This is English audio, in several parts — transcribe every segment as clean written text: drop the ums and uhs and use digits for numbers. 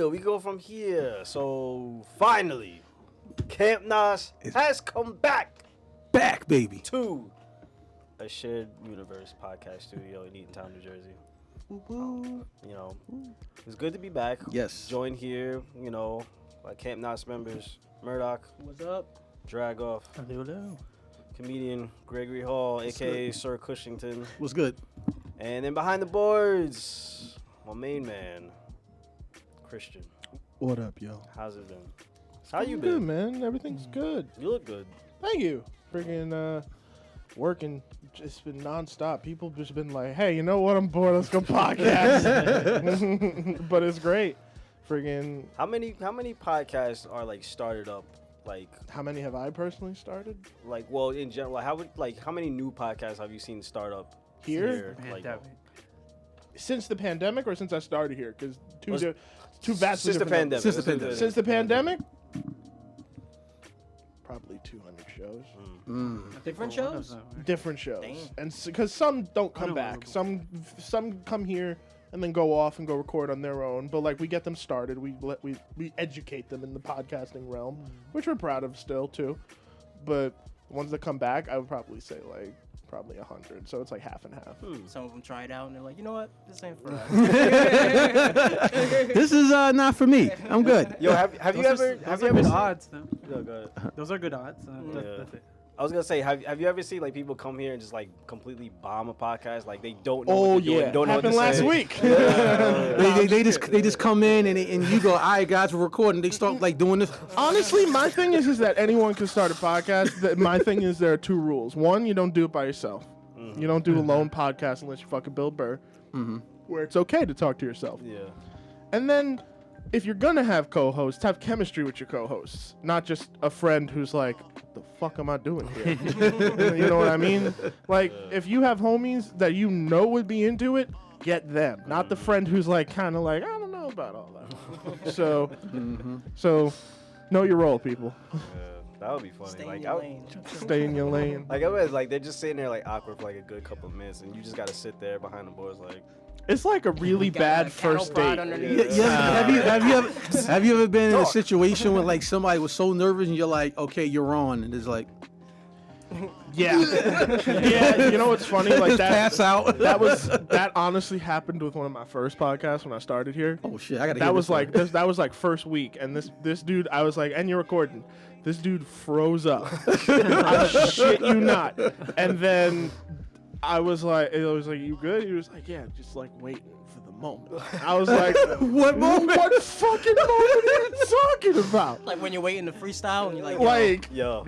We go from here. So finally, Camp Nos has come back. Back, baby. To a shared universe podcast studio in Eatontown, New Jersey. It's good to be back. Yes. Joined here, by Camp Nos members, Murdoch. What's up? Dragoff. Hello. Comedian Gregory Hall, a.k.a. Sir Cushington. What's good? And then behind the boards, my main man, Christian. What up, yo? How's it been? How you Good, been? man. Everything's good. You look good. Thank you. Freaking working. Just been nonstop. People just been like, hey, you know what? I'm bored. Let's go podcast. But it's great. Freaking. How many podcasts are like started up? Like how many have I personally started? Like, well, in general, how many new podcasts have you seen start up here? Since the pandemic or since I started here? Because two vastly different. Since the pandemic. Probably 200 shows. Different shows? Different shows. Damn. And because some don't come back. Some come here and then go off and go record on their own. But like we get them started. We educate them in the podcasting realm, which we're proud of still too. But the ones that come back, I would probably say like probably 100. So it's like half and half. Some of them try it out and they're like, you know what? This ain't for us. This is not for me. I'm good. Yo, have you ever good odds though? No, go ahead. Those are good odds. That's it. I was gonna say, have you ever seen like people come here and just like completely bomb a podcast? Like they don't know what they're doing, don't know what to say. Happened last week. They just come in and you go, all right, guys, we're recording. They start like doing this. Honestly, my thing is that anyone can start a podcast. My thing is there are two rules. One, you don't do it by yourself. Mm-hmm. You don't do a lone podcast unless you're fucking Bill Burr, where it's okay to talk to yourself. Yeah. And then, if you're gonna have co-hosts, have chemistry with your co-hosts, not just a friend who's like, "What the fuck am I doing here?" You know what I mean? Like, if you have homies that you know would be into it, get them, not the friend who's like, kind of like, I don't know about all that. So know your role, people. Yeah, that would be funny. Stay like, in your lane. Stay in your lane. Like, I was like, they're just sitting there like awkward for like a good couple of minutes, and you just gotta sit there behind the boards like. It's like a really bad first date. Have you ever been in a situation where like somebody was so nervous and you're like, okay, you're on, and it's like, yeah. You know what's funny? Like that. Pass out. That honestly happened with one of my first podcasts when I started here. Oh shit, I gotta. That was like this. That was like first week, and this dude, I was like, and you're recording. This dude froze up. I shit you not. And then I was like, you good? He was like, yeah, just like waiting for the moment. I was like, what moment? What fucking moment are you talking about? Like when you're waiting to freestyle and you're like, yo.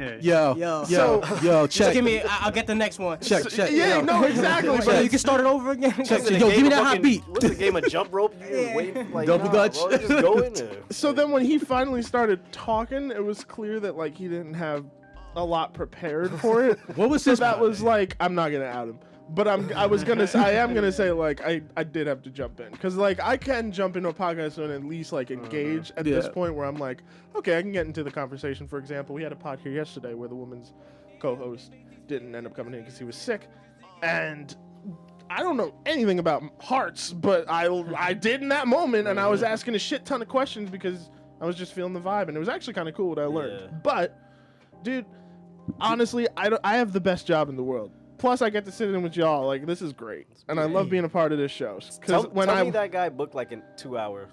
Check. Give me, I'll get the next one. Check. Yeah, no, exactly. So you can start it over again. Check. Yo, give me that hot beat. What's the game of jump rope? You waiting like double dutch. Bro, just go in there. So then when he finally started talking, it was clear that like he didn't have a lot prepared for it. What was so his? That was like, I'm not gonna out him. But I am gonna say like I did have to jump in because like I can jump into a podcast and at least like engage at this point where I'm like, okay, I can get into the conversation. For example, we had a pod here yesterday where the woman's co-host didn't end up coming in because he was sick, and I don't know anything about hearts, but I did in that moment, and I was asking a shit ton of questions because I was just feeling the vibe, and it was actually kind of cool what I learned. Yeah. But dude, honestly, I have the best job in the world. Plus, I get to sit in with y'all. Like, this is great. And I love being a part of this show. Tell me that guy booked like a 2-hour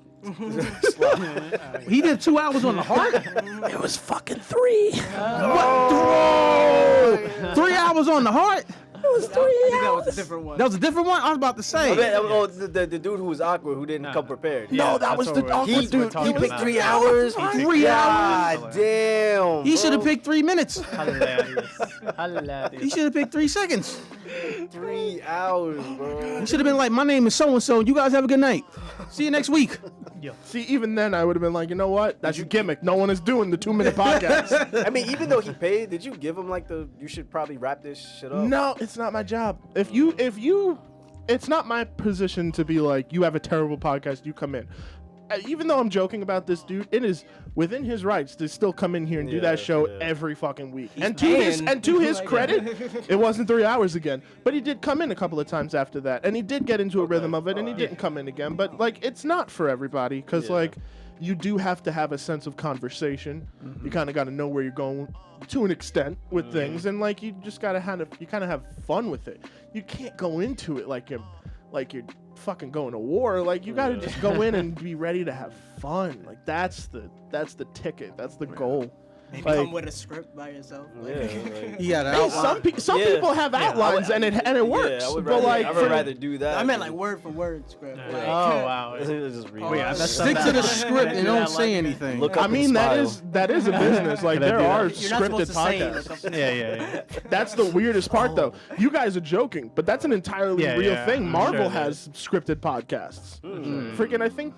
slot. He did 2 hours on the heart? It was fucking 3. What? 3 hours on the heart? It was 3 hours. That was a different one. That was a different one? I was about to say. The dude who was awkward, who didn't come prepared. No, that was the awkward dude. He picked 3 hours? 3 hours? God damn. He should have picked 3 minutes. Hilarious. He should have picked 3 seconds. 3 hours, bro. He should have been like, my name is so-and-so. You guys have a good night. See you next week. See, even then, I would have been like, you know what? That's your gimmick. No one is doing the 2-minute podcast. I mean, even though he paid, did you give him like you should probably wrap this shit up? No, it's not my job. If you, it's not my position to be like, you have a terrible podcast, you come in. Even though I'm joking about this dude, it is within his rights to still come in here and do that show every fucking week. And to his credit, it wasn't 3 hours again. But he did come in a couple of times after that, and he did get into a rhythm of it, and he didn't come in again. But like, it's not for everybody, because like, you do have to have a sense of conversation. You kind of got to know where you're going to an extent with things, and like, you just gotta kind of have fun with it. You can't go into it like you're fucking going to war. Like, you gotta just go in and be ready to have fun. Like, that's the ticket. That's the goal. Maybe Like, come with a script by yourself. some people have outlines and it works. Yeah, I would but rather do that. I meant like word for word script. Oh Like, wow. Just read Wait, I it. messed Stick up to the that. script and don't say anything. Look I up mean, that Inspire. is a business. Like, there are You're not scripted supposed to say podcasts. Yeah. That's the weirdest part, though. You guys are joking, but that's an entirely real thing. I'm Marvel sure it has scripted podcasts. Freaking, I think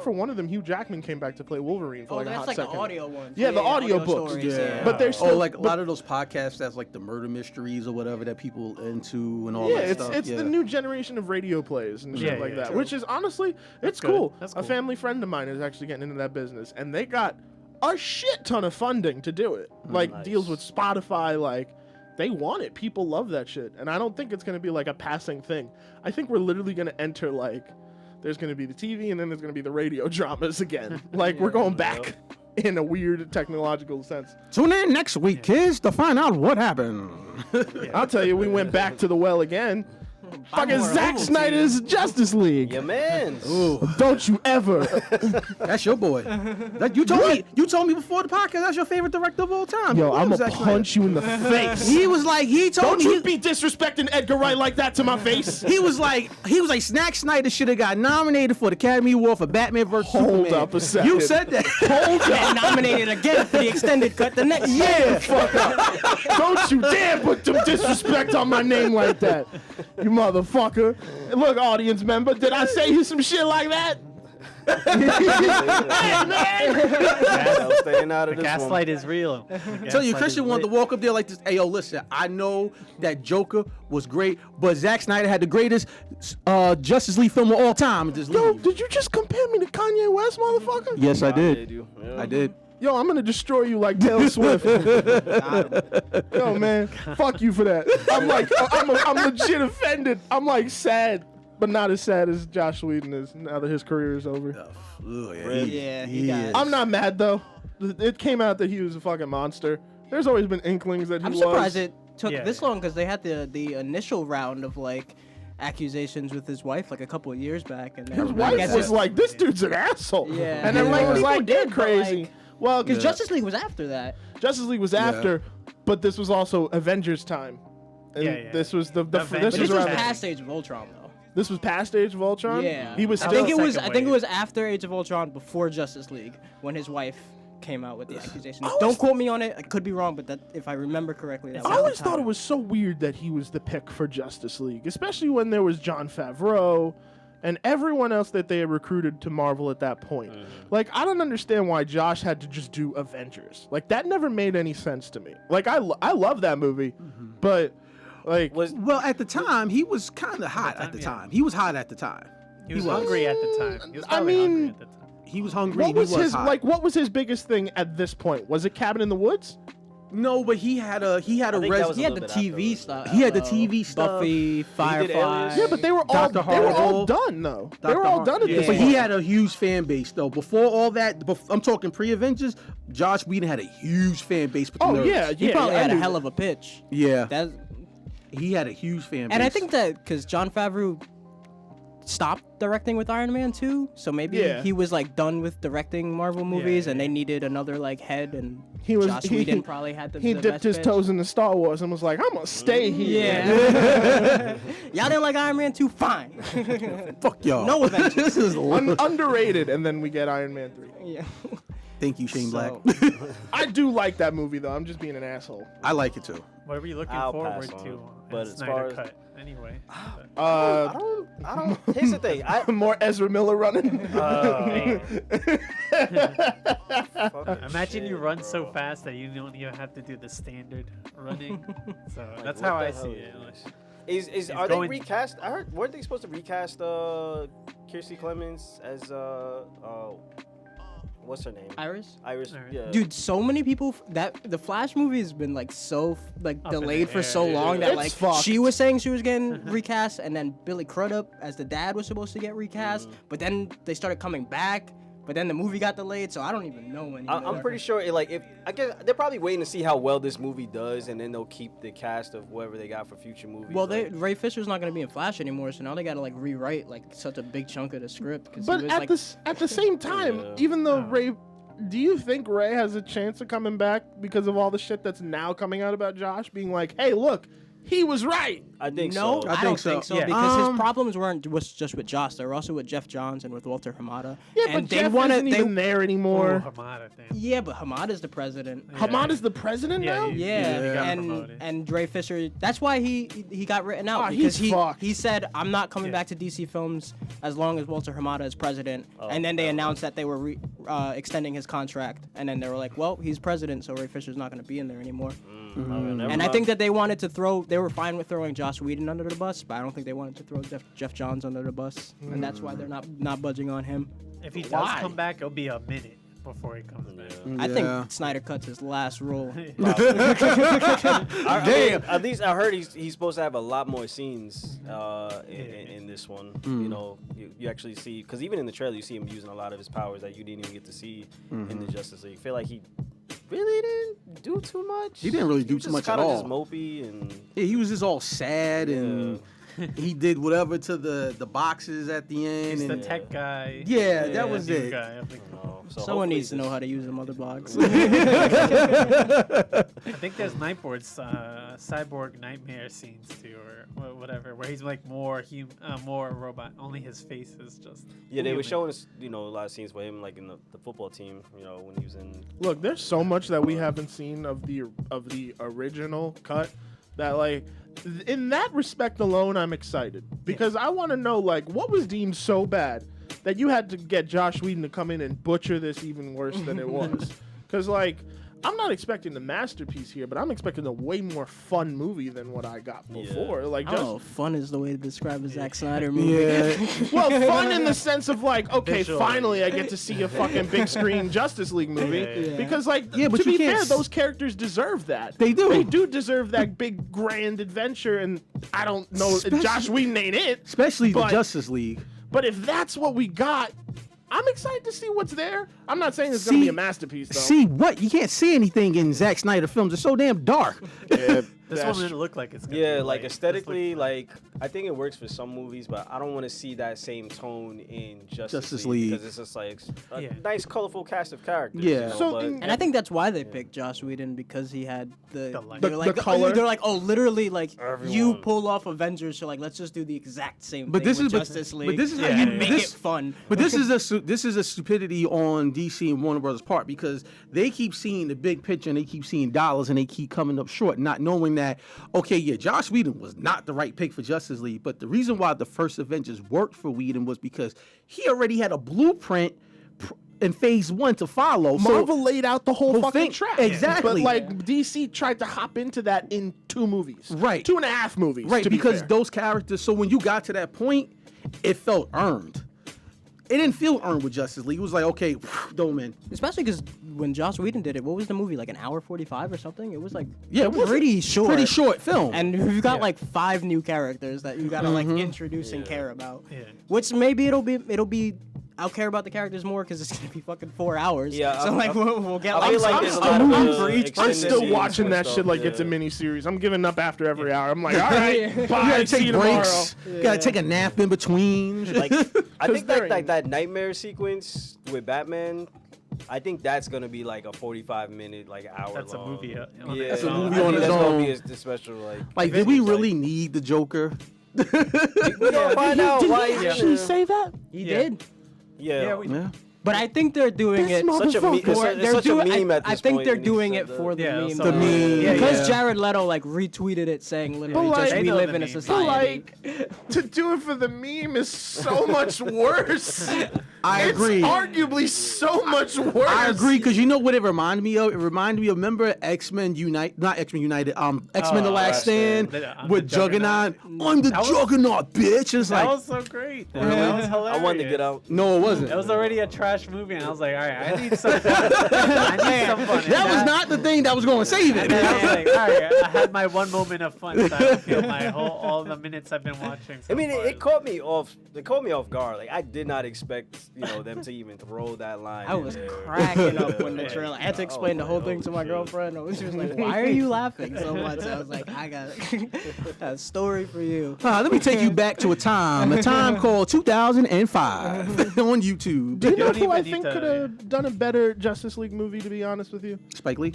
for one of them, Hugh Jackman came back to play Wolverine for like a that's hot like second. the audio ones. Yeah, the audio books. stories, But there's still, like a lot of those podcasts that's like the murder mysteries or whatever that people into and all yeah, that it's stuff. the new generation of radio plays and shit like that, true. which is honestly, it's good. cool. That's A cool. family friend of mine is actually getting into that business, and they got a shit ton of funding to do it. Like, deals with Spotify, like, they want it. People love that shit, and I don't think it's gonna be like a passing thing. I think we're literally gonna enter like, there's going to be the TV, and then there's going to be the radio dramas again. Like, we're going back in a weird technological sense. Tune in next week, kids, to find out what happened. I'll tell you, we went back to the well again. Fucking Zack Snyder's Justice League. Yeah, man. Don't you ever. That's your boy. You told me before the podcast that's your favorite director of all time. Yo, You I'm love going to Zack Snyder. punch you in the face. He was like, he told Don't me. you be disrespecting Edgar Wright like that to my face. He was like, Zack Snyder should have got nominated for the Academy Award for Batman vs Hold Superman. up a second. You said that. Hold up. And nominated again for the extended cut the next year. Yeah, fuck up. Don't you dare put some disrespect on my name like that. You motherfucker. Look, audience member, did I say you some shit like that? Hey, man. I'm staying out of this one. Gaslight is real. Tell you, Christian wanted to walk up there like this. Hey, yo, listen, I know that Joker was great, but Zack Snyder had the greatest Justice League film of all time. Yo, did you just compare me to Kanye West, motherfucker? Yes, I did. Yeah. I did. Yo, I'm gonna destroy you like Taylor Swift. Yo, man, fuck you for that. I'm legit offended. I'm like sad, but not as sad as Josh Whedon is now that his career is over. Yeah, he got. I'm not mad though. It came out that he was a fucking monster. There's always been inklings that he I'm was. surprised it took Yeah. this long because they had the initial round of like accusations with his wife like a couple of years back, and then His I wife guess was it- like, "This dude's an asshole," Yeah. and everyone Yeah. was People like, "You're did, but, crazy." like, Well, because because Justice League was after that. Justice League was after, but this was also Avengers time. And Yeah. this was the Avengers But this this was was around. past Age of Ultron though. This was past Age of Ultron. Yeah, He was I still. think it was. second I think it wave. was after Age of Ultron, before Justice League, when his wife came out with the accusations. always- Don't quote me on it. I could be wrong, but that if I remember correctly, that I was always the thought time. it was so weird that he was the pick for Justice League, especially when there was Jon Favreau and everyone else that they had recruited to Marvel at that point. Like, I don't understand why Josh had to just do Avengers. Like, that never made any sense to me. Like, I love that movie, but like, Well, at the time, he was kind of hot at the time. He was hot at the time. He was hungry at the time. He was I probably mean, hungry at the time. He was hungry. what and was he was his hot. what was his biggest thing at this point? Was it Cabin in the Woods? No, but he had a think that was He had the little bit TV afterwards. stuff. He had the TV stuff. Buffy, Firefly. Alias. Yeah, but they were Dr. all Horrible. done though. They Dr. were all Har- done at this But point. he had a huge fan base though. Before all that, I'm talking pre-Avengers. Josh Whedon had a huge fan base with the Oh nerds. yeah, He yeah. probably I had a knew hell that. of a pitch. Yeah, That, he had a huge fan base. and I think that because Jon Favreau stopped directing with Iron Man 2, so maybe Yeah. he was like done with directing Marvel movies, yeah, and they needed another like head, and He was- Josh Whedon probably had the He the dipped best his pitch. toes into Star Wars and was like, "I'm gonna stay here." Yeah. Y'all didn't like Iron Man 2? Fine. fuck y'all. No Avengers. This is Underrated, and then we get Iron Man 3. Yeah. Thank you, Shane Black. So- I do like that movie though. I'm just being an asshole. I like it too. What were you looking I'll forward pass on to? it. But and as Snyder far as cut anyway. I don't. Here's the thing. More Ezra Miller running. Imagine you shit, run so bro. fast that you don't even have to do the standard running. So Like, that's what how the I hell see it. Is are they going- recast? I heard weren't they supposed to recast Kirstie Clemens as what's her name? Iris. Iris. Iris. Yeah. Dude, so many people that the Flash movie has been like so Up in delayed the for air, so yeah. long that It's like fucked. she was saying she was getting recast, and then Billy Crudup as the dad was supposed to get recast, but then they started coming back, but then the movie got delayed, so I don't even know anymore. I'm pretty sure if I guess they're probably waiting to see how well this movie does, and then they'll keep the cast of whoever they got for future movies. Well, like, Ray Fisher's not gonna be in Flash anymore, so now they gotta like rewrite like such a big chunk of the script. Cause But he was, at like, at the same time, Yeah. even though No. Ray, do you think Ray has a chance of coming back because of all the shit that's now coming out about Josh being like, hey, look, he was right. I think no, so. I, I don't think think so. so Yeah. because his problems was just with Josh. They were also with Jeff Johns and with Walter Hamada. Yeah, and but they Jeff wanna, isn't they, even there anymore. Hamada thing. Yeah, but Hamada's the president. Yeah. Hamada's the president Yeah, now? he- Yeah, he got and promoted. and Ray Fisher. That's why he got written out Ah, because he's fucked. he said I'm not coming Yeah. back to DC Films as long as Walter Hamada is president. And then they announced that they were extending his contract, and then they were like, well, he's president, so Ray Fisher's not going to be in there anymore. And I think that they wanted to they were fine with throwing Joss Whedon under the bus, but I don't think they wanted to throw Jeff Johns under the bus, and that's why they're not budging on him. If he does Why? come back, it'll be a minute before he comes back. I think Snyder cuts his last role. Damn. At least I heard he's supposed to have a lot more scenes in this one. You know, you actually see, because even in the trailer you see him using a lot of his powers that you didn't even get to see in the Justice League. I feel like he really didn't do too much. He didn't really do was too just much at kinda all. Just mopey and Yeah, he was just all sad and he did whatever to the boxes at the end. He's the and tech guy. Yeah, Yeah, that was New it. guy, I think. so Someone hopefully needs to know this- how to use the mother box. I think there's Nightboard's cyborg nightmare scenes too, or whatever, where he's like more robot. Only his face is just. Yeah, they were human. showing us, a lot of scenes with him, like in the football team, when he was in. Look, there's so much that we haven't seen of the original cut that, like, in that respect alone, I'm excited because I want to know, like, what was deemed so bad that you had to get Josh Whedon to come in and butcher this even worse than it was. Because, like, I'm not expecting the masterpiece here, but I'm expecting a way more fun movie than what I got before. Like, I don't just know. Fun is the way to describe a Zack Snyder movie. Yeah. well, fun in the sense of like, okay, Visually. finally I get to see a fucking big screen Justice League movie Yeah. because, like, Yeah, but to you be can't fair, s- those characters deserve that. They do. They do deserve that big grand adventure, and I don't know. Especially- Josh Whedon ain't it. Especially the But- Justice League. But if that's what we got, I'm excited to see what's there. I'm not saying it's gonna be See- a masterpiece though. See what? You can't see anything in Zack Snyder films. It's so damn dark. Yeah, This one didn't look like it's. Gonna Yeah, be like light. This aesthetically, looked- like I think it works for some movies, but I don't want to see that same tone in Justice Justice League League. because it's just like a Yeah. nice, colorful cast of characters. Yeah. So but, in- And I think that's why they picked Joss Whedon, because he had The light. they were like, The color. They're like, oh, literally, like you Everyone. pull off Avengers, so like let's just do the exact same But thing this with is but, Justice League. but this is Yeah, how you yeah, make this, it fun. But this is a stupidity on DC and Warner Brothers' part because they keep seeing the big picture and they keep seeing dollars and they keep coming up short, not knowing that Josh Whedon was not the right pick for Justice League. But the reason why the first Avengers worked for Whedon was because he already had a blueprint in Phase 1 to follow. Marvel laid out the whole fucking thing. track. Exactly. But like DC tried to hop into that in 2 movies. Right. 2.5 movies. Right, to be because fair. those characters. So when you got to that point, it felt earned. It didn't feel earned with Justice League. It was like, okay, go man. Especially because when Joss Whedon did it, what was the movie, like an hour 45 or something? It was like Yeah, it was pretty short. Pretty short film. And you've got Yeah. like 5 new characters that you gotta like introduce and care about. Yeah. Which maybe it'll be. I'll care about the characters more because it's gonna be fucking 4 hours. Yeah, So I'm- we'll get I like feel like some there's a stuff lot of for each extended I'm person. still scenes watching and that stuff, shit like it's a yeah. miniseries. I'm giving up after every hour. I'm like, all right, bye. you gotta see take you breaks. tomorrow. You gotta take a nap in between. Like I think they're like in- that nightmare sequence with Batman, I think that's gonna be like a 45-minute, like hour. That's a long. movie on Yeah, its a own. movie I on think its that's gonna own. be the special like. Like, did we vintage, really like- need the Joker? We don't find out why. Did he's he in say that? He Yeah. did. Yeah. Yeah, we Yeah. But I think they're doing it. Such a meme. It's such a meme at this I think point they're when he doing said it that. for the meme. The meme. Because Yeah. Jared Leto like retweeted it saying literally, But, just like- we They know live the in a meme. But society. like, to do it for the meme is so much worse. I agree. It's arguably so much worse. I agree, because you know what it reminded me of? It reminded me of, remember X-Men Unite, not X-Men United, X-Men The Last Stand I'm with the Juggernaut. I'm the That was- Juggernaut, bitch. It's That like, was so great. That was hilarious. I wanted to get out. no, it wasn't. It was already a trash movie, and I was like, all right, I need some fun. I need some fun. And That was not the thing that was going to save it. And then I was like, all right, I had my one moment of fun. So I don't feel all the minutes I've been watching. So I mean, far. it caught me off. It caught me off guard. Like I did not expect, them to even throw that line. I in was there. cracking up when the Yeah. trailer. I had to explain the whole thing to my girlfriend. She was like, "Why are you laughing so much?" I was like, "I got a story for you." Let me take you back to a time called 2005 on YouTube. Do you know don't who even I need think to- could have done a better Justice League movie, to be honest with you? Spike Lee.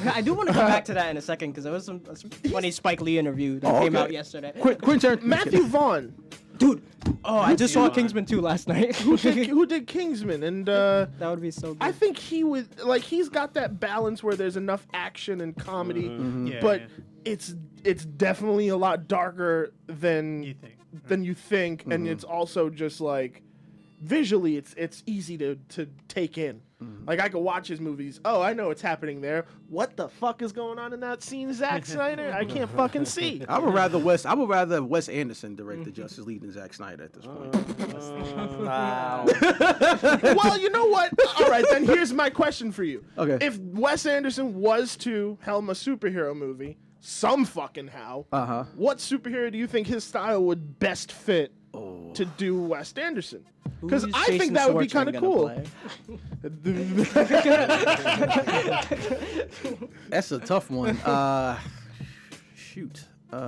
I do want to come back to that in a second because there was some funny Spike Lee interview that came okay. out yesterday. Quentin Matthew Vaughn, Dude, I just saw Kingsman 2 last night. who did Kingsman, and That would be so good. I think he would he's got that balance where there's enough action and comedy, Yeah, but yeah. it's definitely a lot darker than You think. and it's also just like visually it's easy to take in. Like I could watch his movies. Oh, I know what's happening there. What the fuck is going on in that scene, Zack Snyder? I can't fucking see. I would rather Wes Anderson direct the Justice League than Zack Snyder at this point. Wow. Well, you know what? All right, then here's my question for you. Okay. If Wes Anderson was to helm a superhero movie, some fucking how, what superhero do you think his style would best fit to do Wes Anderson? Because Who's I Jason think that would be Schwartzman kind of gonna cool. play? That's a tough one. Shoot.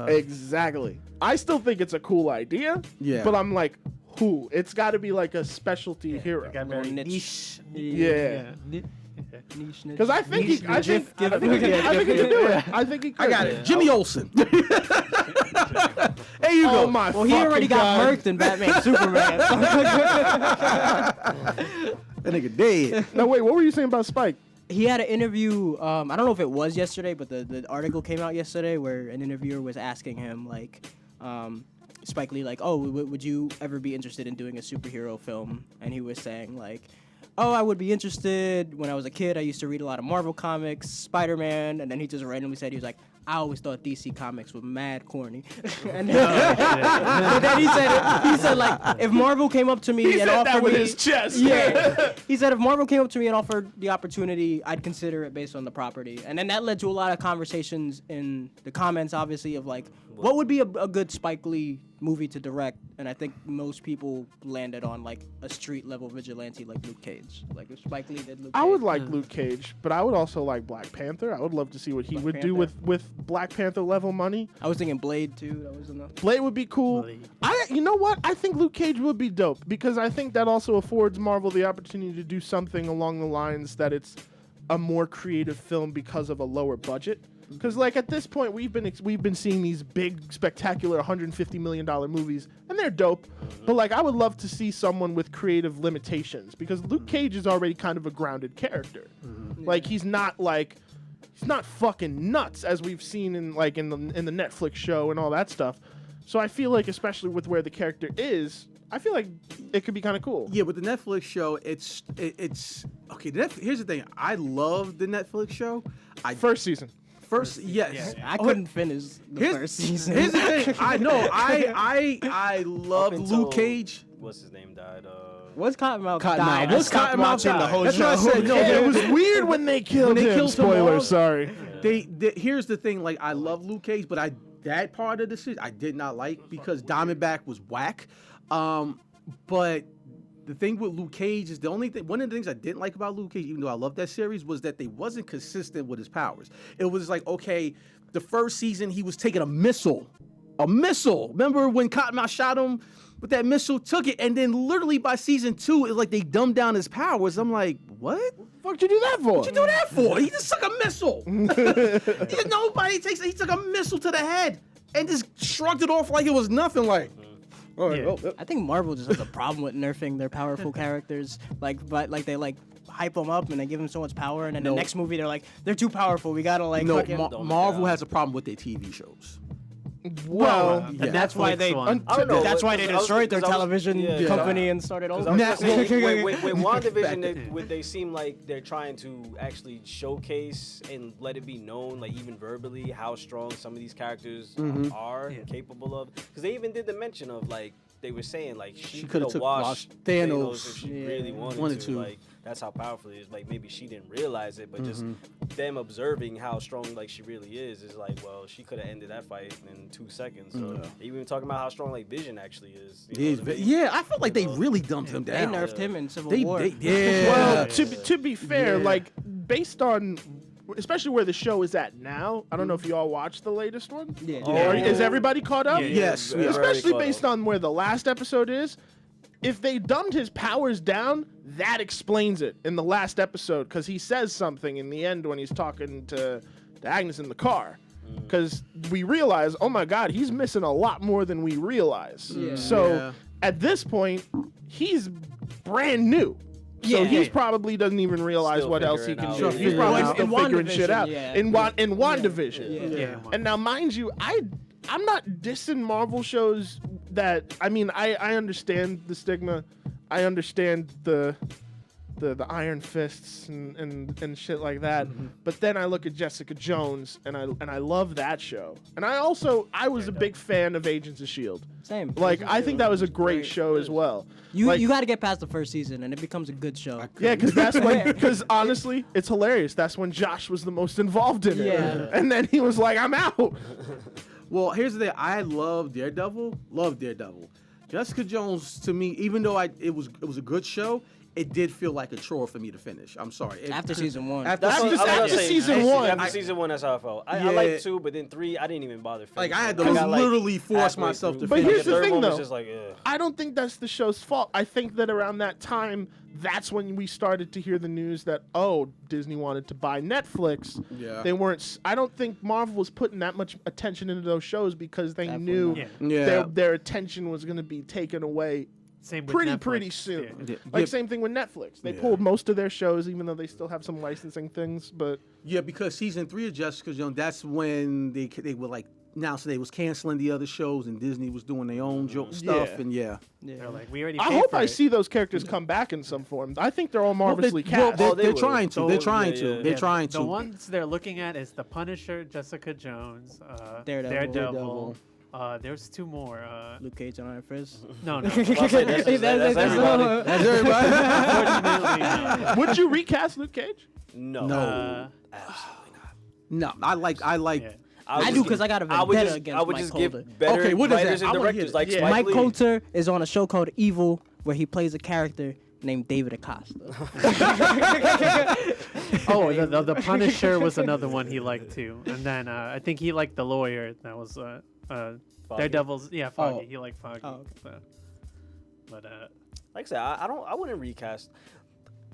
Exactly. I still think it's a cool idea. Yeah. But I'm like, who? It's got to be like a specialty hero. Got very niche. Yeah. Niche. Because I think he can do it. I think he could. I got it. Jimmy Olsen. There you go. Oh my Well, he already fucking got God. murked in Batman Superman. That nigga dead. No, wait, what were you saying about Spike? He had an interview. I don't know if it was yesterday, but the article came out yesterday where an interviewer was asking him, like, Spike Lee, like, oh, would you ever be interested in doing a superhero film? And he was saying, like, oh, I would be interested. When I was a kid, I used to read a lot of Marvel comics, Spider-Man, and then he just randomly said, he was like, I always thought DC Comics were mad corny. And then, but then he said, like, if Marvel came up to me He and said offered that with me, his chest. yeah, he said if Marvel came up to me and offered the opportunity, I'd consider it based on the property. And then that led to a lot of conversations in the comments, obviously, of like, what would be a good Spike Lee movie to direct? And I think most people landed on like a street level vigilante like Luke Cage. Like if Spike Lee did Luke Cage. I would like Luke Cage, but I would also like Black Panther. I would love to see what he would do Panther. with Black Panther level money. I was thinking Blade too. That was enough. Blade would be cool. Blade. You know what? I think Luke Cage would be dope because I think that also affords Marvel the opportunity to do something along the lines that it's a more creative film because of a lower budget. Because like at this point we've been seeing these big spectacular $150 million movies and they're dope, but like I would love to see someone with creative limitations because Luke Cage is already kind of a grounded character. Like he's not fucking nuts as we've seen in the Netflix show and all that stuff. So I feel like especially with where the character is, I feel like it could be kind of cool. Yeah, with the Netflix show, it's okay. Here's the thing. I love the Netflix show. First season. First, yes. I couldn't finish the first season. Here's the thing. I know. I love Up until- Luke Cage. What's his name died? Once Cottonmouth Cottonmouth. died, Once I stopped Cottonmouth watching died. the whole That's show. what I said. No, It was weird when they killed him. killed him Spoiler, off. sorry. Here's the thing. Like I love Luke Cage, but that part of the series I did not like because Diamondback was whack. But the thing with Luke Cage is one of the things I didn't like about Luke Cage, even though I love that series, was that they wasn't consistent with his powers. It was like, okay, the first season he was taking a missile. Remember when Cottonmouth shot him with that missile, took it, and then literally by season 2, it's like they dumbed down his powers. I'm like, what? Fuck you do that for? What you do that for? He just took a missile. He took a missile to the head and just shrugged it off like it was nothing. Like, I think Marvel just has a problem with nerfing their powerful characters. But they hype them up and they give them so much power, and then the next movie they're like, they're too powerful. We gotta Marvel has a problem with their TV shows. Well, the that's why they. That's why they destroyed their television company and started over. With WandaVision, they seem like they're trying to actually showcase and let it be known, like even verbally, how strong some of these characters are capable of. Because they even did the mention of like they were saying like she could have washed Thanos if she really wanted to. Like that's how powerful it is. Like maybe she didn't realize it, but just them observing how strong like she really is like, well, she could have ended that fight in 2 seconds. So they even talking about how strong like Vision actually is. I felt like they really dumped him down. They nerfed him in Civil War. Well, to be fair, like based on. Especially where the show is at now. I don't know if you all watched the latest one. Is everybody caught up? Yes. Especially based on where the last episode is. If they dumbed his powers down, that explains it in the last episode because he says something in the end when he's talking to Agnes in the car. Because we realize, oh my God, he's missing a lot more than we realize. So at this point, he's brand new. So he probably doesn't even realize what else he can do. He's probably still figuring shit out. In WandaVision. And now, mind you, I'm not dissing Marvel shows that, I mean, I understand the stigma. I understand the Iron Fists and shit like that. But then I look at Jessica Jones and I love that show. And I was a big fan of Agents of S.H.I.E.L.D. Same. Like, I think that was a great show as well. You got to get past the first season and it becomes a good show. Yeah, because honestly, it's hilarious. That's when Josh was the most involved in it. Yeah. And then he was like, I'm out. Well, here's the thing. I love Daredevil. Jessica Jones, to me, even though it was a good show, it did feel like a chore for me to finish. I'm sorry. After season one. After season one, that's how I felt. I liked 2, but then 3, I didn't even bother finishing. Like I had to literally force myself to But finish. here's the thing, though. Just like, I don't think that's the show's fault. I think that around that time, that's when we started to hear the news that, oh, Disney wanted to buy Netflix. Yeah. They weren't. I don't think Marvel was putting that much attention into those shows because they knew their attention was going to be taken away. Same with pretty soon. Same thing with Netflix. They pulled most of their shows, even though they still have some licensing things. But because season 3 of Jessica Jones, that's when they were like announcing they was canceling the other shows and Disney was doing their own stuff. And they're like, we already. I hope I see those characters come back in some form. I think they're all marvelously cast. They're trying to. They're trying to. They're trying to. The ones they're looking at is the Punisher, Jessica Jones, Daredevil. There's 2 more. Luke Cage and Iron Fist. No. that's everybody. That's everybody. Unfortunately, Would you recast Luke Cage? No. Absolutely not. No, I like. I do because I got a vendetta against Mike Coulter. Better what is writers that? and I wanna directors hear like that. Spike Mike Lee. Coulter is on a show called Evil where he plays a character named David Acosta. the Punisher was another one he liked too, and then I think he liked the lawyer. That was Daredevil's. Yeah, Foggy. He liked Foggy. Oh, okay. So. But like I said, I wouldn't recast.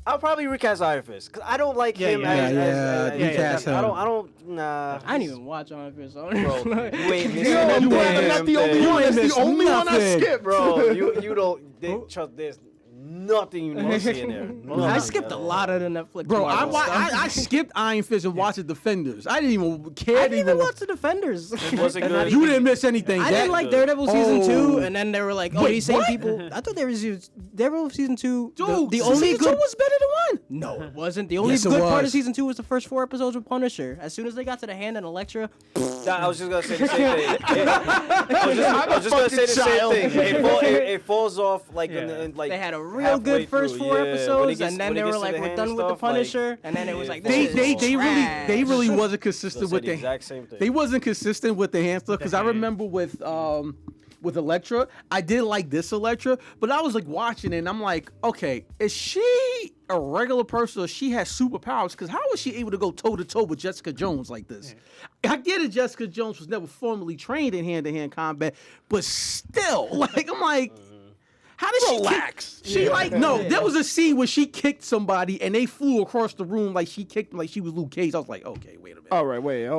I'll probably recast Iron Fist because I don't like him. Recast him. I don't. Nah. I didn't even watch Iron Fist. Bro, you ain't missing I'm not the only one. That's the only one I skipped, bro. You don't trust this. Nothing you want to see in there. I skipped a lot of the Netflix. Bro, stuff. I skipped Iron Fist and watched The Defenders. I didn't even care. I didn't even watch The Defenders. It wasn't good. You didn't miss anything. I didn't like Daredevil season 2, and then they were like, "Oh, these same people." I thought Daredevil season 2. Dude, the only season good 2 was better than 1. No, it wasn't. The only Yes, it good part of was. season 2 was the first 4 episodes with Punisher. As soon as they got to the Hand and Elektra, I was just gonna say the same thing. I was just gonna say the same thing. It falls off like they had a real good first 4 episodes, and then they were like, "We're done with the Punisher," and then it was like, they really wasn't consistent with the exact same thing. They wasn't consistent with the hand stuff because I remember with Elektra, I did like this Elektra, but I was like watching it and I'm like, okay, is she a regular person or she has superpowers? Because how was she able to go toe to toe with Jessica Jones like this? I get it, Jessica Jones was never formally trained in hand-to-hand combat, but still, like I'm like. How did Relax. she like no? There was a scene where she kicked somebody and they flew across the room like she kicked like she was Luke Cage. I was like, okay, wait a minute. All right, wait. I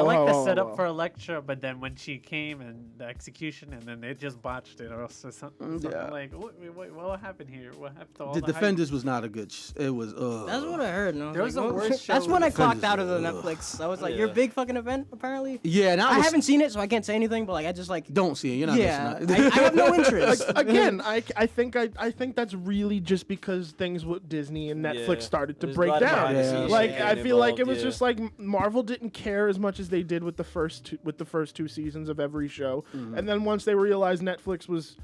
like the setup for Elektra, but then when she came and the execution, and then they just botched it, or something like, what happened here? What happened to all The the Defenders was not a good. It was. That's what I heard. No, There was the worst That's show when I Defenders clocked out of the was- Netflix. I was like, "You're a big fucking event, apparently." Yeah, and I haven't seen it, so I can't say anything. But like, I just like Don't see it. You're not yeah, missing out. I have no interest. Again, I think that's really just because things with Disney and Netflix started to There's a break lot of down. behind-the-scenes Like shit I feel like it was involved, just like Marvel didn't care as much as they did with the first two seasons of every show, and then once they realized Netflix was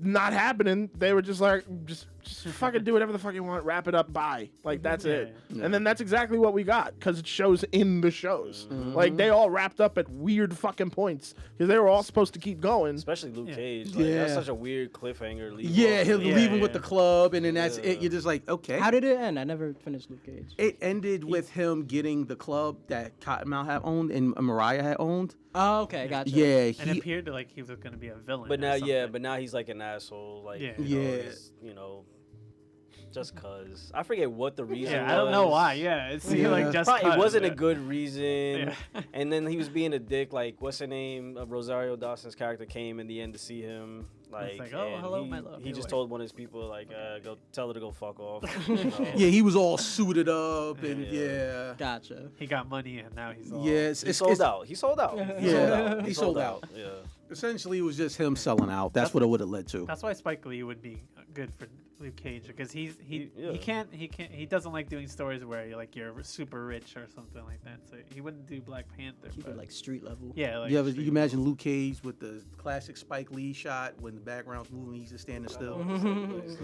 not happening, they were just like, just fucking do whatever the fuck you want, wrap it up, bye. Like that's it. Yeah. And then that's exactly what we got because it shows in the shows. Like they all wrapped up at weird fucking points because they were all supposed to keep going. Especially Luke Cage. Like, that's Yeah. such a weird cliffhanger. Yeah, he'll leave him with yeah. the club, and then that's it. You're just like, okay. How did it end? I never finished Luke Cage. It ended with him getting the club that Cottonmouth had owned and Mariah had owned. Oh, okay, gotcha. Yeah, And it appeared like he was going to be a villain. But or now, something. but now he's like an asshole. Like, Yeah. you know, Yeah. he's, you know, just cause. I forget what the reason was. I don't know why. Yeah, it seemed like just Probably, it 'cause, wasn't a yeah. good reason. Yeah. And then he was being a dick. Like, what's her name? Rosario Dawson's character came in the end to see him. Like, oh, and hello, he, my love. he You're just white. told one of his people, like, go tell her to go fuck off. You know? Yeah, he was all suited up, and yeah. Gotcha. He got money and now he's all. Yes, He sold out. He sold out. He Yeah, sold out. he sold out. Yeah. Essentially, it was just him selling out. That's what it would have led to. That's why Spike Lee would be good for Luke Cage because he doesn't like doing stories where you're super rich or something like that. So he wouldn't do Black Panther. Keep but it like street level. yeah, like Yeah, but you street- can imagine Luke Cage with the classic Spike Lee shot when the background's moving, he's just standing still.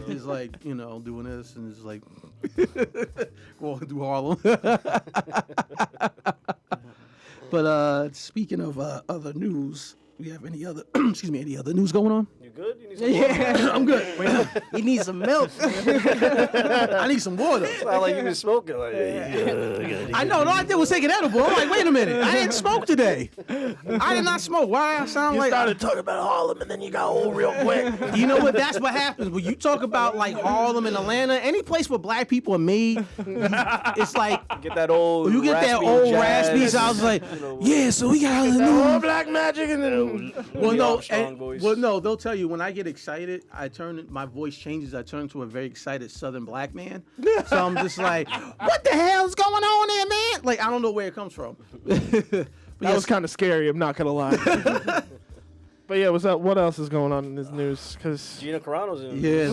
He's like, doing this, and it's like going through Harlem. But speaking of other news, we have any other any other news going on? You good? You need some Yeah, I'm good. he needs some milk. I need some water. Sound like you been smoking. Like, I know, no, I did was taking edible. I'm like, wait a minute, I didn't smoke today. I did not smoke. Why I sound You like started talking about Harlem and then you got old real quick. You know what? That's what happens when you talk about like Harlem and Atlanta. Any place where black people are made, it's like get that old. you get that raspy old jazz, raspy. So I was like, yeah. So we got all the The new. whole black magic and then Well, Louis no, Armstrong voice. they'll tell you when I get excited, my voice changes. I turn to a very excited Southern black man. So I'm just like, what the hell's going on there, man? Like I don't know where it comes from. that was kind of scary. I'm not gonna lie. But yeah, what's up? What else is going on in this news? Because Gina Carano's in. Yeah,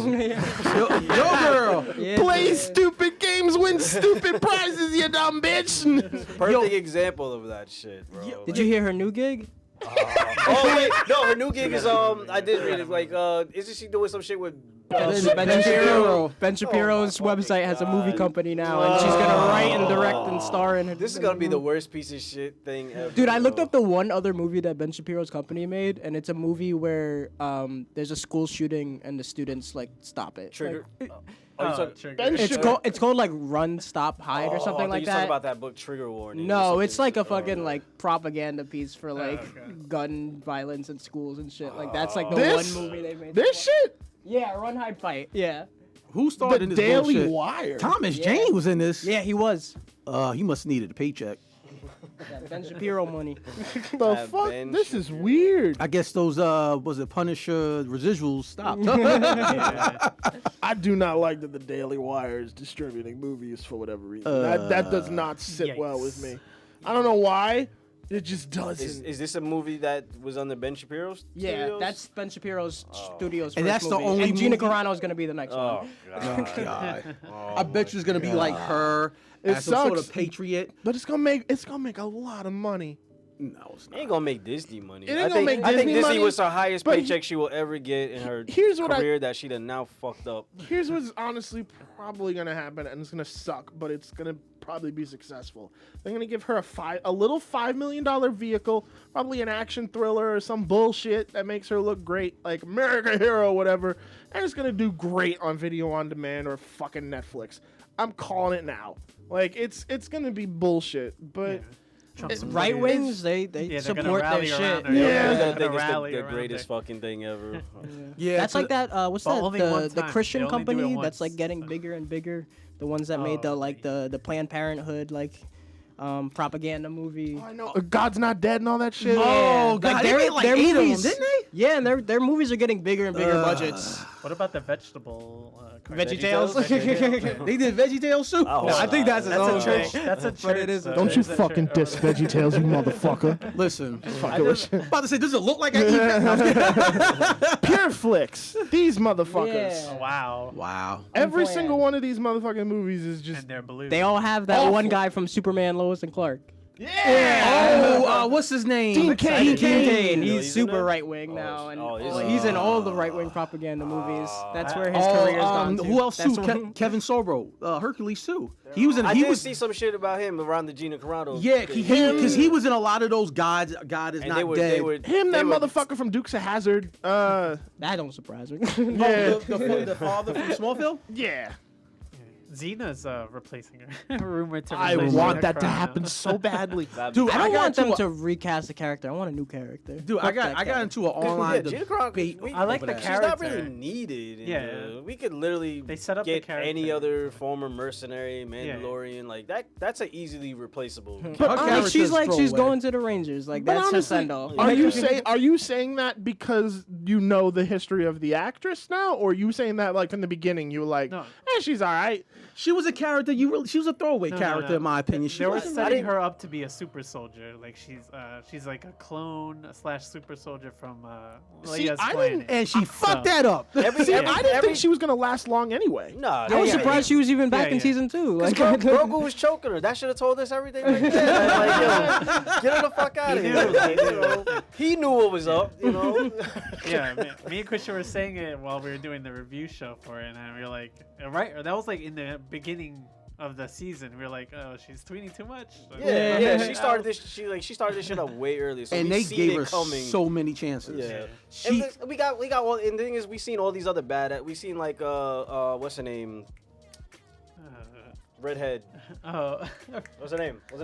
yo girl. Yeah. play stupid games, win stupid prizes, you dumb bitch. Perfect example of that shit, bro. Did you hear her new gig? Oh wait, no, her new gig is I did read it. Like, isn't she doing some shit with Ben Shapiro. Shapiro. Ben Shapiro's website has a movie company now, and she's gonna write and direct and star in it. This is gonna be the worst piece of shit thing ever. Dude, I looked bro. up the one other movie that Ben Shapiro's company made, and it's a movie where there's a school shooting and the students like stop it. Trigger. Like, Oh, you talking- Trigger. Ben it's called like Run, Stop, Hide or Oh, I something thought like you talking that. about that book, Trigger Warning. or No, something. it's like a fucking Oh. like propaganda piece for like okay. gun violence in schools and shit. Like that's like the This- one movie they made. This shit, Yeah, Run, Hide, Fight. Yeah. Who the started in this Daily bullshit? Wire. Thomas Jane was in this. Yeah, he was. He must have needed a paycheck. Yeah, Ben Shapiro money. The That fuck? Ben This is Shapiro. weird. I guess those was it Punisher residuals stopped. Yeah. I do not like that the Daily Wire is distributing movies for whatever reason. That does not sit well with me. I don't know why. It just doesn't. Is this a movie that was on the Ben Shapiro Yeah, studios? that's Ben Shapiro's studios. And first that's the movie. only And Gina movie- Carano is gonna be the next Oh one. god. God. I bet you it's gonna be like her It as some sort sucks. of patriot. But it's gonna make a lot of money. No, it's It not. ain't gonna make Disney money. It ain't I gonna think, make I think Disney Disney money, was her highest but paycheck she will ever get in her Here's what I- career that she done now fucked up. Here's what's honestly probably gonna happen, and it's gonna suck, but it's gonna probably be successful. They're gonna give her a little $5 million vehicle, probably an action thriller or some bullshit that makes her look great, like America Hero, whatever, and it's gonna do great on video on demand or fucking Netflix. I'm calling it now. Like it's gonna be bullshit, but Right wings, they they're support gonna their rally shit. around her. Yeah. They're They're gonna think gonna it's rally the around greatest her. fucking thing ever. Yeah, That's like that. What's But that? only one The time. Christian They only do it company once, that's like getting so. bigger and bigger. The ones that made the Planned Parenthood propaganda movie. I know. God's Not Dead and all that shit. Oh, Like, God, they their- made like their 8 of them, movies- didn't they? Yeah, and their movies are getting bigger and bigger budgets. What about the vegetable? VeggieTales. They did VeggieTales too. Oh, No, I think that's his That's own a church. thing. That's a church. it is a though. Don't you It's a church. fucking diss VeggieTales, you motherfucker. Listen, Fucking with shit. about to say, does it look like I eat that? Pure flicks. These motherfuckers. Yeah. Oh, wow. Wow. Every Plan. single one of these motherfucking movies is just And they're blue. They all have that one guy from Superman, Lois and Clark. Oh, what's his name? Dean Cain. Dean Cain. Yeah, He's he's in super it? right wing now, and oh, is he? he's in all the right wing propaganda movies. That's where his career's gone to. Who else That's too? what- Kevin Sorbo, Hercules too. He was in. I He did was. see some shit about him around the Gina Carano. Yeah, thing. because he was in a lot of those God is And not they were, dead. they were him, they that were- motherfucker from Dukes of Hazzard. That don't surprise me. Yeah. the father from Smallville. Yeah. Xena's replacing her. Rumored to I replace want Gina that to Carano. happen so badly. Dude, I don't got want them into to recast the character. I want a new character. Dude, I Fuck got that I got character. into an online Gina Carano, debate. we- I like over the that. She's not character. really needed. Yeah. We could literally They set up the get any character. other former mercenary, Mandalorian, like that. That's a easily replaceable. Her Like, character's she's throwaway. going to the Rangers. Like But that's her honestly, send off. are you saying that because you know the history of the actress now, or you saying that like in the beginning you were like, No. she's all right? She was a character. She was a throwaway character in my opinion. She They were wasn't- setting her up to be a super soldier. Like she's like a clone / super soldier from See, Leia's I planet. didn't- and she fucked that up. See, Yeah. I didn't think she was gonna last long anyway. Nah, I was surprised she was even back in yeah. season 2. Because Like, Grogu was choking her. That should have told us everything right there. Like, yo, get her the fuck out of He here. knew. Like, you know, he knew what was up, you know. Yeah, me and Christian were saying it while we were doing the review show for it, and we were like, right, that was like in the beginning of the season. We were like, oh, she's tweeting too much. Yeah. She started this. She started this shit up way early. So and we they seen gave it her coming. so many chances. Yeah. She And we got all. And the thing is, we seen all these other bad. We seen like what's her name? Redhead. Oh, What's her name? from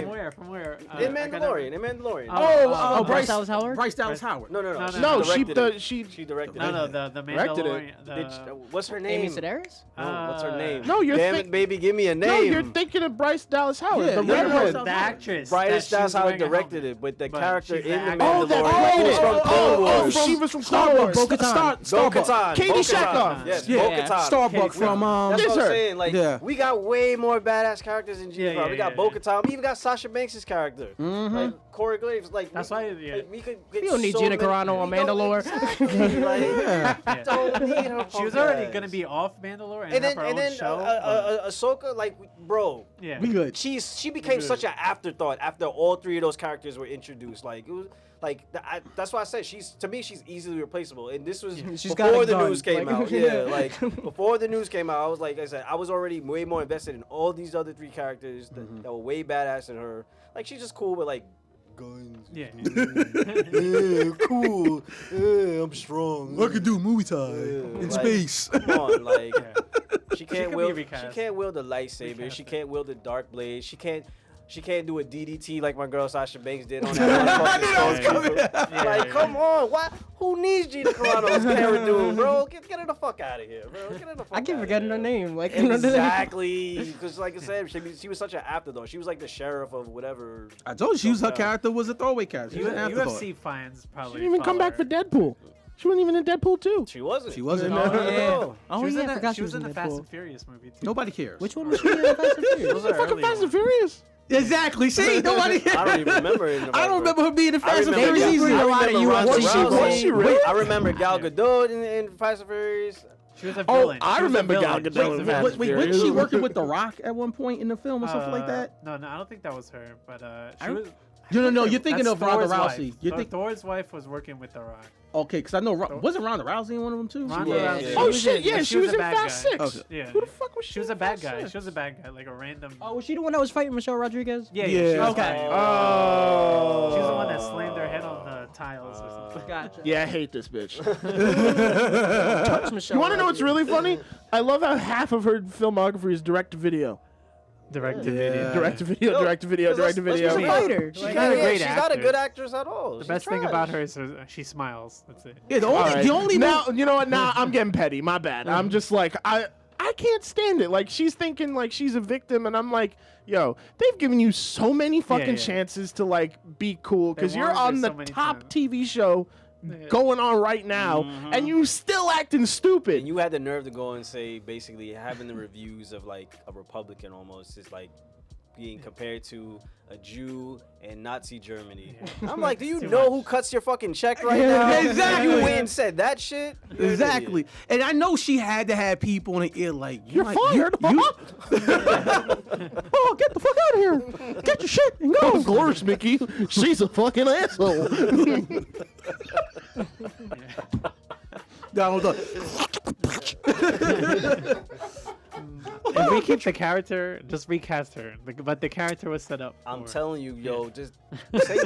where? From where? In Mandalorian. Oh, Bryce Dallas Howard? Bryce Dallas Howard. No. No, She she directed No, it. the Directed it. Mandalorian. What's her name? Amy Sedaris? No, what's her name? No, you're Damn think- it, baby, give me a name. No, you're thinking of Bryce Dallas Howard. Yeah, the yeah, redhead. no, The actress. Bryce that Dallas she's Howard wearing a directed helmet. it, but the But character she's in the the actor. Oh, that Mandalorian played was it. from Clone Wars. She was from Clone Wars. Starbucks. Katie Sackhoff. Yes, Yeah. Bo-Katan. Starbuck from That's what her. I'm saying. Like, Yeah. we got way more badass characters in Gina. Yeah, we got yeah. Bo-Katan. We even got Sasha Banks' character. Like, Corey Graves. Like, That's why, yeah. like, we could get We don't need so Gina many- Carano on we don't- Mandalore. Exactly. Like, Yeah. don't need her. She was punk already ass. gonna be off Mandalore and, And have then, her and own then show. Ahsoka, like, bro. Yeah. We good. She became such an afterthought after all three of those characters were introduced. Like it was like that's why I said she's easily replaceable. And this was She's got before it the done. news came Like- out. Yeah, like before the news came out, I was like I said, I was already way more invested in all these other three characters that were way badass than her. Like she's just cool with like guns. Yeah. Yeah, cool. Yeah, I'm strong. I could do movie time Yeah, in like, space. Come on, like she could can't be wield. recast. She can't wield the lightsaber. Recast She it. can't wield the dark blade. She can't do a DDT like my girl Sasha Banks did on that motherfucking Like, come on, why? Who needs Gina Carano's Cara Dune, bro? Get her the fuck out of here, bro. Get her the fuck. I keep outta forgetting here. her name. Like Exactly, because like I said, she was such an afterthought. She was like the sheriff of whatever. I told you, her Yeah. character was a throwaway character. She was an afterthought. UFC fans probably. She didn't even come back for follow her. Deadpool. She wasn't even in Deadpool 2. She wasn't. She wasn't. No, yeah. no. Oh, She was yeah, in I forgot she was in the Fast Deadpool. and Furious movie too. Nobody cares. Which one was she in? Fast and Furious? Those are Fucking early Fast and ones. Furious. Exactly. See, nobody. I don't even remember it. I don't remember her being in Fast and remember Furious. Gal- either. a lot of Ronda UFC Rousey. Was she really? I remember Gal Gadot in Fast and Furious. She was a Oh, villain. I She was a remember Gal villain. Gadot She was a in villain. Fast and Wait, wasn't she Furious. working with The Rock at one point in the film or something like that? No, I don't think that was her. But I she don't- was. No, you're thinking That's of Ronda Thor's Rousey. wife. You think? Thor's wife was working with The Rock. Okay, because I know wasn't Ronda Rousey in one of them too? Ronda Yeah, Rousey. yeah. She Oh was shit, in- yeah, but she was a in bad Fast guy. 6. Yeah. Who the fuck was she? She was in a bad Fast guy. 6? She was a bad guy, like a random. Oh, was she the one that was fighting Michelle Rodriguez? Yeah, Yeah. She was Okay. fine. Oh. She was the one that slammed her head on the tiles or something. Gotcha. Yeah, I hate this bitch. Touch Michelle You want to know what's Rodriguez. really funny? I love how half of her filmography is direct to video. Direct to video. Direct to video. Direct to video. Direct to video. She's a fighter. She's Like, not a great she's actor. not a good actress at all. The She's best thing trash. about her is she smiles. That's it. Yeah, the only now you know what? Now I'm getting petty. My bad. I'm just like I can't stand it. Like she's thinking like she's a victim, and I'm like, yo, they've given you so many fucking chances to like be cool because you're on the top TV show going on right now, and you still acting stupid. And you had the nerve to go and say, basically, having the reviews of like a Republican almost is like being compared to a Jew in Nazi Germany. I'm like, do you know who cuts your fucking check right now? Exactly. You went and said that shit? You're an Exactly. idiot. And I know she had to have people in the ear like, You're fired. Oh, get the fuck out of here. Get your shit and go. Of course, Mickey. She's a fucking asshole. Donald Duck. If we keep the character, just recast her. But the character was set up. I'm for- telling you, yo, just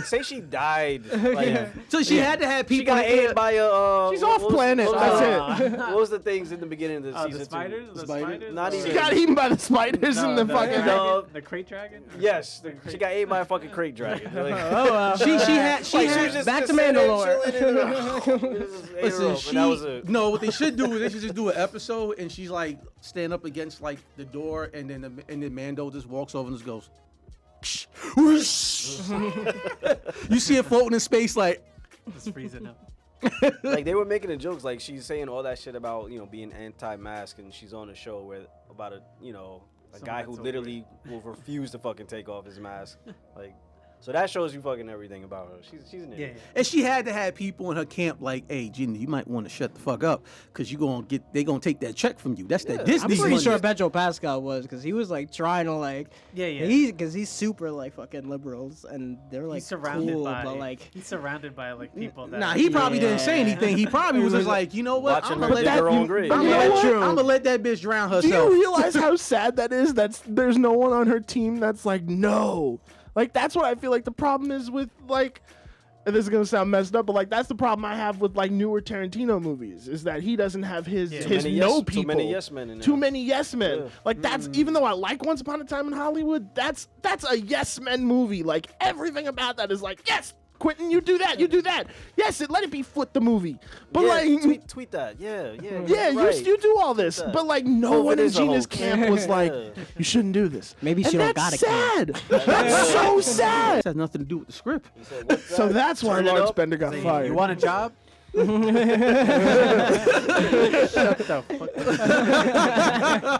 say she died. Like, So she had to have she people got in the ear. ate by a. She's off planet. That's it. What was the things in the beginning of the Oh, season? the spiders? The Spider? spiders? Not Or- even. She got eaten by the spiders in the fucking. dragon? No. The crate dragon? Yes, she got ate by a fucking crate dragon. Like, She had back to sitting there Mandalore. chilling and just ate her Listen, up, and that was it. no, what they should do is they should just do an episode and she's like stand up against like the door and then Mando just walks over and just goes. You see it floating in space like. Just freezing up. Like they were making the jokes, like she's saying all that shit about being anti-mask, and she's on a show where about a guy who that's literally will refuse to fucking take off his mask, like. So that shows you fucking everything about her. She's an idiot. And she had to have people in her camp like, hey, Gina, you might want to shut the fuck up because they gonna take that check from you. That's that Disney I'm pretty money. sure Pedro Pascal was because he was like trying to like because he's super like fucking liberals and they're like He's surrounded cool, by but like he's surrounded by like people that Nah, he probably didn't say anything. He probably was just like, you know what? Watching I'm her gonna dig her own grave. let that bitch drown Do herself. you realize how sad that is? There's no one on her team that's like, no. Like, that's what I feel like the problem is with, like, and this is going to sound messed up, but, like, that's the problem I have with, like, newer Tarantino movies, is that he doesn't have his no people. Too many yes men in there. Too many yes men. Yeah. Like, that's, even though I like Once Upon a Time in Hollywood, that's a yes men movie. Like, everything about that is like, yes, Quentin, you do that, you do that. Yes, let it be Foot the movie. But, Yeah, like... tweet that. Yeah. Yeah, right. you do all this, that. but like no one in is a Gina's hoax. camp was like, Yeah. you shouldn't do this. Maybe she And don't that's got a camp. sad. That's so sad. This has nothing to do with the script. He said, "What's So that? that's why Turn it Lawrence up." Bender got fired. You want a job? Shut the fuck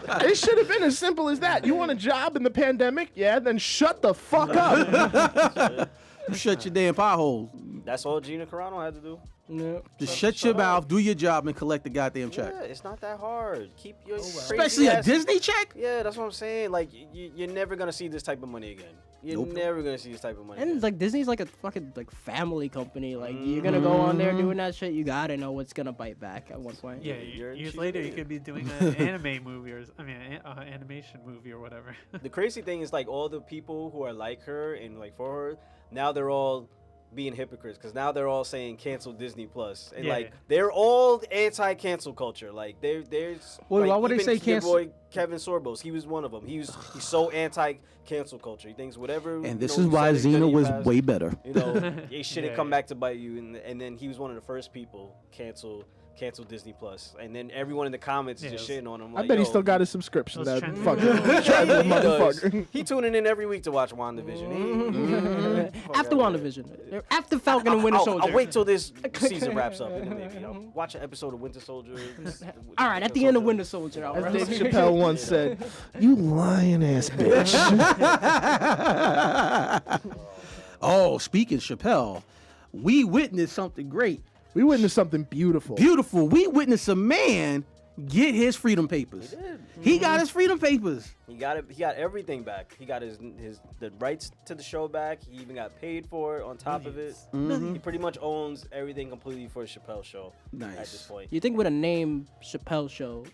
up. It should have been as simple as that. You want a job in the pandemic? Yeah, then shut the fuck up. You shut your damn potholes. That's all Gina Carano had to do. no. Just shut your mouth, do your job, and collect the goddamn check. Yeah, it's not that hard. Keep your crazy Especially a ass- Disney check. Yeah, that's what I'm saying. Like, you're never gonna see this type of money again. You're Nope. never gonna see this type of money. And again. like Disney's like a fucking like family company. Like you're gonna go on there doing that shit. You gotta know what's gonna bite back at one point. Yeah, years later you could be doing an anime movie or animation movie or whatever. The crazy thing is, like, all the people who are like her and like for her, now they're all being hypocrites because now they're all saying cancel Disney Plus, and Yeah, like yeah. they're all anti-cancel culture. Like there's Wait, like, why would they even say your cancel- boy Kevin Sorbos, he was one of them. He's so anti-cancel culture. He thinks whatever. And this you is know, why something good Xena he was has, way better. You know, it shouldn't Yeah, come yeah. back to bite you. And then he was one of the first people cancel Disney Plus. And then everyone in the comments Yeah, is just it was- shitting on him. I Like, bet he yo, still got his subscription. Those That trending- fucking tribal he does. motherfucker. He tuning in every week to watch WandaVision. After WandaVision, after Falcon and Winter Soldier. I'll wait till this season wraps up and then maybe I'll watch an episode of Winter Soldier. All right, at the end of Winter Soldier, I'll As rest. Dave Chappelle once said, "You lying ass bitch." Oh, speaking Chappelle, we witnessed something great. We witnessed something beautiful. Beautiful. We witnessed a man get his freedom papers. He got his freedom papers. He got it. He got everything back. He got the rights to the show back. He even got paid for it on top of it. He pretty much owns everything completely for Chappelle show Nice. at this point. You think with a name Chappelle Show,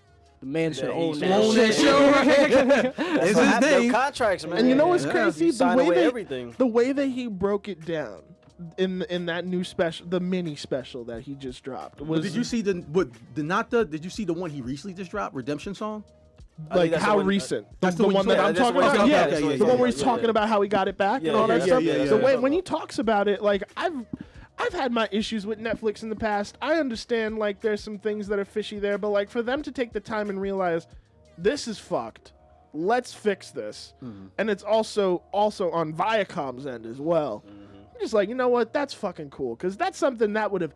the man should Yeah, he own should that own shit. that show, right? That's It's what his happened. Them name. contracts, man. And you know what's Yeah. crazy? You The sign way away they, everything. the way that he broke it down in that new special, the mini special that he just dropped, was Did you see did you see the one he recently just dropped, Redemption Song? Like that's how the one- recent? that's the the one one you that saw? I'm that's the talking one about. you're Yeah, talking about. the one where he's Yeah, talking yeah. about how he got it back and all that yeah, stuff. yeah, The way yeah. when he talks about it, like I've had my issues with Netflix in the past. I understand like there's some things that are fishy there, but like for them to take the time and realize this is fucked. Let's fix this. And it's also on Viacom's end as well. I'm just like, you know what? That's fucking cool because that's something that would have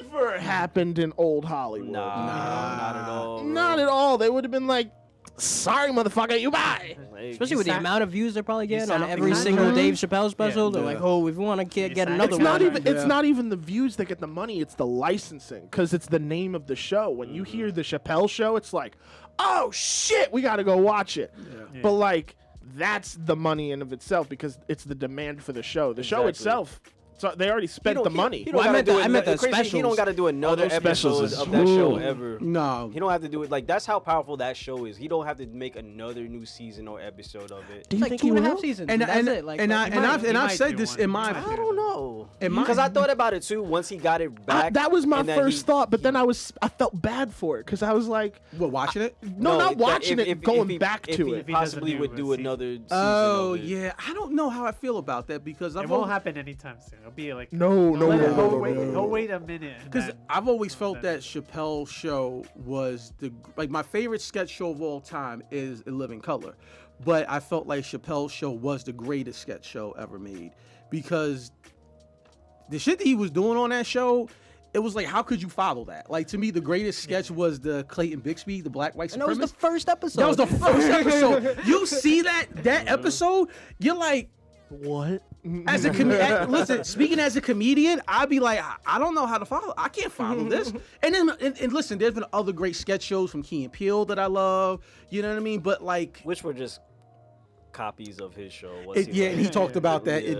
never happened in old Hollywood. Nah, not at all. bro. Not at all. They would have been like, sorry, motherfucker, you buy. Like, Especially with the amount of views they're probably getting on sound every behind single it. Dave Chappelle special. They're Yeah. like, oh, if we want to get sound another It's one. not even. It's Yeah. not even the views that get the money. It's the licensing because it's the name of the show. When you hear the Chappelle show, it's like, oh shit, we got to go watch it. Yeah. But like, that's the money in of itself because it's the demand for the show. The show Exactly. itself. So they already spent the money. He Well, don't I gotta meant do the- it. I meant the Crazy, he specials. don't got to do another those specials episode is of that show true. ever. No. He don't have to do it. Like that's how powerful that show is. He don't have to make another new season or episode of it. Do you Like think two he and a half will? seasons. And that's and it. Like, and like, I've might said do this one. in He my might I don't know. In my- Because I thought about it too. Once he got it back, That was my and then first thought, but then I felt bad for it because I was like, what, watching it. no, not that watching it, going he- back if to he it. he does a possibly new would do season. another season. Oh of it. yeah, I don't know how I feel about that because It I've won't always, happen anytime soon. It'll be like No, no, let no, it no, go no, wait, no, no, go no. wait a minute. and because then- I've always felt then- that Chappelle's show was my favorite sketch show of all time is In Living Color, but I felt like Chappelle's show was the greatest sketch show ever made because the shit that he was doing on that show. It was like, how could you follow that? Like, to me, the greatest sketch was the Clayton Bixby, the black white and that was the supremacist. first episode. That was the first episode. You see that episode, you're like, What? as a listen, speaking as a comedian, I'd be like, I don't know how to follow. I can't follow this. And then, and listen, there's been other great sketch shows from Key and Peele that I love. You know what I mean? But like, Which were just copies of his show. yeah, and he talked about that. Yeah.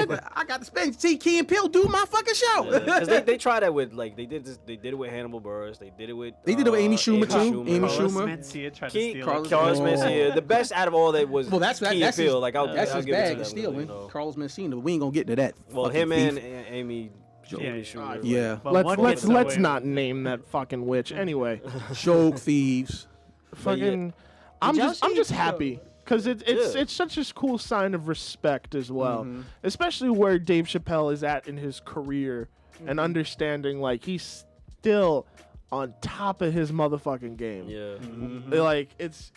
And then, I got to spend. See, Key and Peele do my fucking show. Because they tried that with like they did it with Hannibal Buress. They did it with Amy Schumer, too. Amy Carlos Schumer. Mencia tried to Key, steal Carlos it. Carlos- Mencia. The best out of all that was Well, that's Key and his, Peele. Like that's I'll his give it to bag them, of stealing. you know. Carlos Mencia. But we ain't gonna get into that. Well, fucking him thief. and Amy Schumer. Yeah. But one Let's gets away with not it. name that fucking witch. Anyway, Joke thieves. fucking, I'm Did y'all just see- happy because it's such a cool sign of respect as well, especially where Dave Chappelle is at in his career and understanding like he's still on top of his motherfucking game. Yeah. Like it's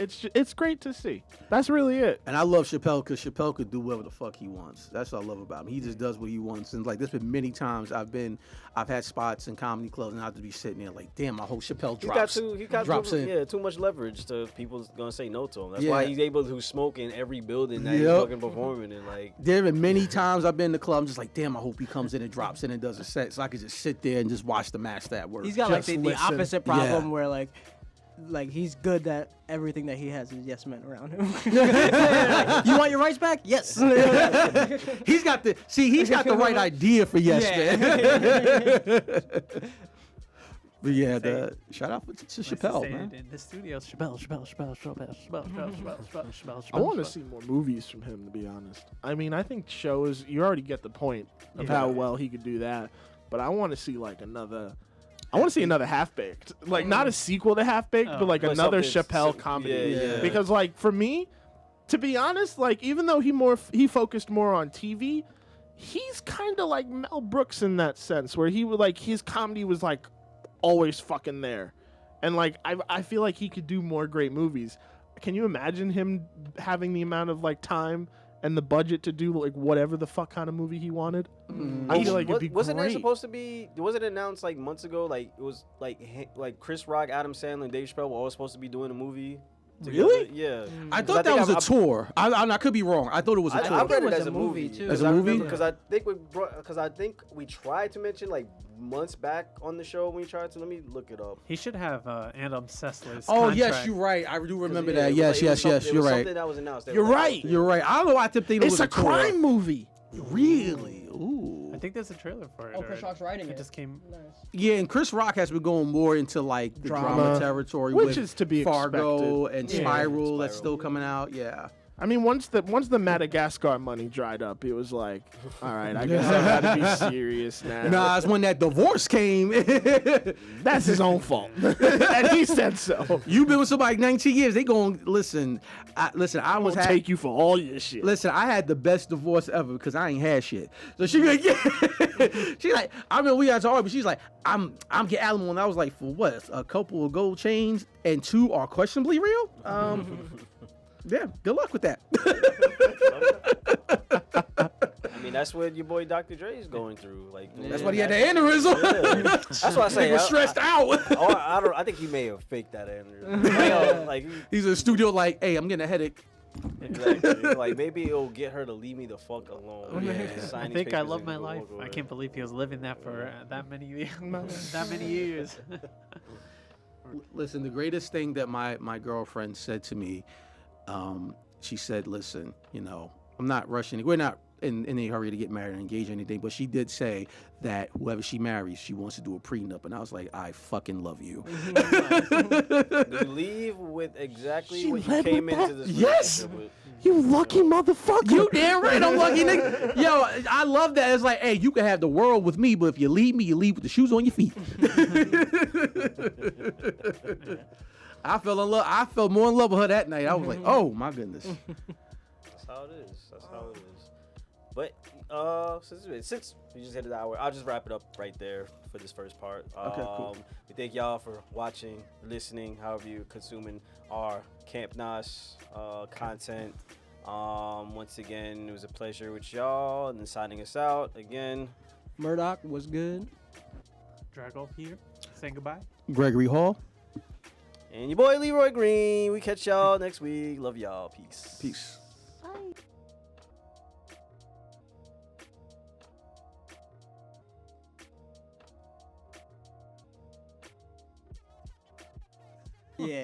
great to see. That's really it. And I love Chappelle because Chappelle could do whatever the fuck he wants. That's what I love about him. He just does what he wants. And like, there's been many times I've had spots in comedy clubs and I have to be sitting there like, damn, I hope Chappelle drops. He got drops too, in. yeah, too much leverage to people gonna say no to him. That's Yeah. why he's able to smoke in every building that he's Yep. fucking performing in. Like, There have been many times I've been in the club, I'm just like, damn, I hope he comes in and drops in and does a set so I could just sit there and just watch the match that work. He's got like Just the listen. opposite problem Yeah. where like he's good that everything that he has is yes men around him. You want your rights back? Yes. he's got the right idea for yes, man. But yeah, shout out to Chappelle, Say man. it in the studio. Chappelle. I want to see more movies from him, to be honest. I mean, I think shows, you already get the point of how well he could do that, but I want to see like another. I want to see another Half Baked, like not a sequel to Half Baked, but like But another something Chappelle comedy. yeah. Because like for me, to be honest, like even though he focused more on TV, he's kind of like Mel Brooks in that sense, where he would like his comedy was like always fucking there, and like I feel like he could do more great movies. Can you imagine him having the amount of like time and the budget to do like whatever the fuck kind of movie he wanted? I feel like it'd be wasn't great. it supposed to be? Was it announced like months ago? Like it was like Chris Rock, Adam Sandler, and Dave Chappelle were all supposed to be doing a movie. Together. Really? Yeah. I thought that was a tour. I could be wrong. I thought it was a I tour. read it it was as a a movie, movie too. As a movie? Because I think we tried to mention like months back on the show when we tried to. Let me look it up. He should have Adam Sessler's Oh yes, contract. you're right. I do remember Yeah, that. it was Yes, like- it was yes, it you're was right. Something that was announced. They You're were like, right. You're right. I don't know. I think it was It's a tour. crime movie. Really? Ooh. I think there's a trailer for it. Oh, Chris or Rock's writing it it. just came. Yeah, and Chris Rock has been going more into like the drama Drama, territory, which with is to be Fargo expected. and Yeah. Spiral that's Spiral. still coming out. Yeah. I mean, once the Madagascar money dried up, it was like, all right, I guess I gotta be serious now. Nah, it's when that divorce came. That's his own fault, and he said so. You've been with somebody 19 years. They gon' listen. I was Take you for all your shit. Listen, I had the best divorce ever because I ain't had shit. So she like, yeah. She like, I mean, we got to argue, but she's like, I'm getting alimony. And I was like, for what? A couple of gold chains and 2 are questionably real? Yeah, good luck with that. I mean, that's what your boy Dr. Dre is going through. Like, That's why he had the aneurysm. Yeah. That's why I say He was stressed out. I think he may have faked that aneurysm. Like, he's in the studio like, hey, I'm getting a headache. exactly. Like, maybe it'll get her to leave me the fuck alone. I think I love my life. I can't believe he was living that for that many years. Listen, the greatest thing that my girlfriend said to me, she said, listen, I'm not rushing. We're not in any hurry to get married or engaged or anything, but she did say that whoever she marries, she wants to do a prenup. And I was like, I fucking love you. You leave with exactly what you came into this relationship with. You lucky motherfucker. You damn right, I'm lucky, nigga. Yo, I love that. It's like, hey, you can have the world with me, but if you leave me, you leave with the shoes on your feet. I fell in love. I fell more in love with her that night. I was like, oh my goodness. That's how it is. But since we just hit the hour, I'll just wrap it up right there for this first part. Okay, cool. We thank y'all for watching, listening, however you're consuming our Camp Nos content. Once again, it was a pleasure with y'all. And then signing us out again. Murdoch was good. Drago here. Saying goodbye. Gregory Hall. And your boy Leroy Green. We catch y'all next week. Love y'all. Peace. Peace. Yeah.